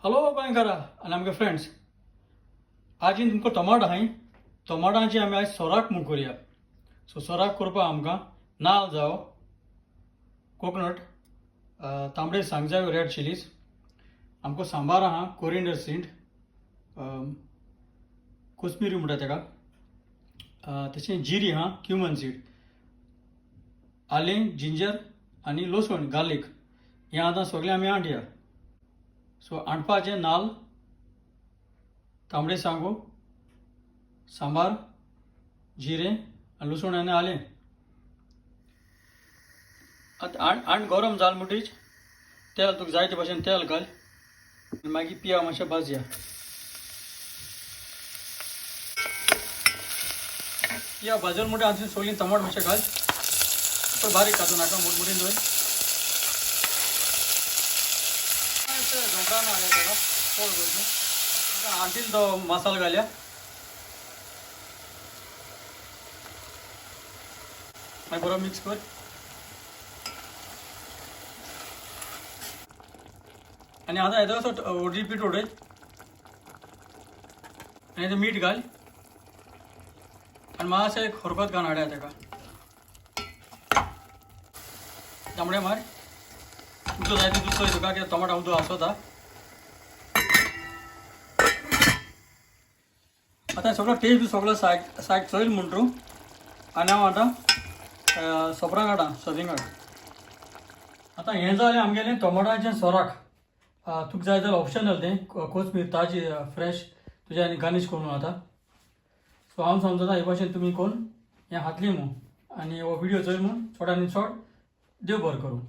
Hello गोंयकारा आनी आमगे friends, आज तुमकां टमाट आहाय. टमाटांची आमी आज सोराक म्हूण करुया. सो सोराक करपाक आमकां नाल्ल जायो, कोकोनट, तांबडे सांग जायो, रेड चिलीज, आमकां सांबार आहा, कोरिएंडर सीड, कोथमिरी म्हणटा तेका, तशें जिरी आहा, क्युमन सीड, आलें, जिंजर आनी लसूण, गार्लीक हें आतां सगळें आमी हाडया. सो हाडपाचें नाल्ल, तांबडे सांगो, सांबार, जिरें आनी लसूण आनी आलें. आतां गरम जाल म्हणटरीच तेल, तुका जाय ते भाशेन तेल घाल आनी मागीर पिया मातशें भाजया. पिया भाजल म्हणटा आतां सगळीं टमाट मातशें घाल, चड बारीक कातूं नाका, मोठमोठीन दवर. झोंपडा ना हाडया तेका चड करचें. आंटील तो मसालो घालया. मागीर बरो मिक्स कर आनी आतां येता असो हळदी पीठ उडय आनी तें मीठ घाल आनी मातशें खरखत घालून हाडया तेका. तांबडे मार, उदक जाय तें दूद चोय तुका, कित्याक टमाटा उदक आसोता. आतां सगळो टेस्ट बी सगळो सायड चोयल म्हणटू आनी हांव आतां सोपराक हाडा, सर्विंग हाड. आतां हें जालें आमगेलें टमाटाचें सोराक. तुका जाय जाल्यार ऑप्शनल तें कोथमीर ताजी फ्रेश तुज्या आनी गार्निश करून आतां. सो हांव समजता हे भाशेन तुमी कोण हें हातली म्हूण आनी हो व्हिडिओ चोय म्हूण चड आनी चड देव बरें करूं.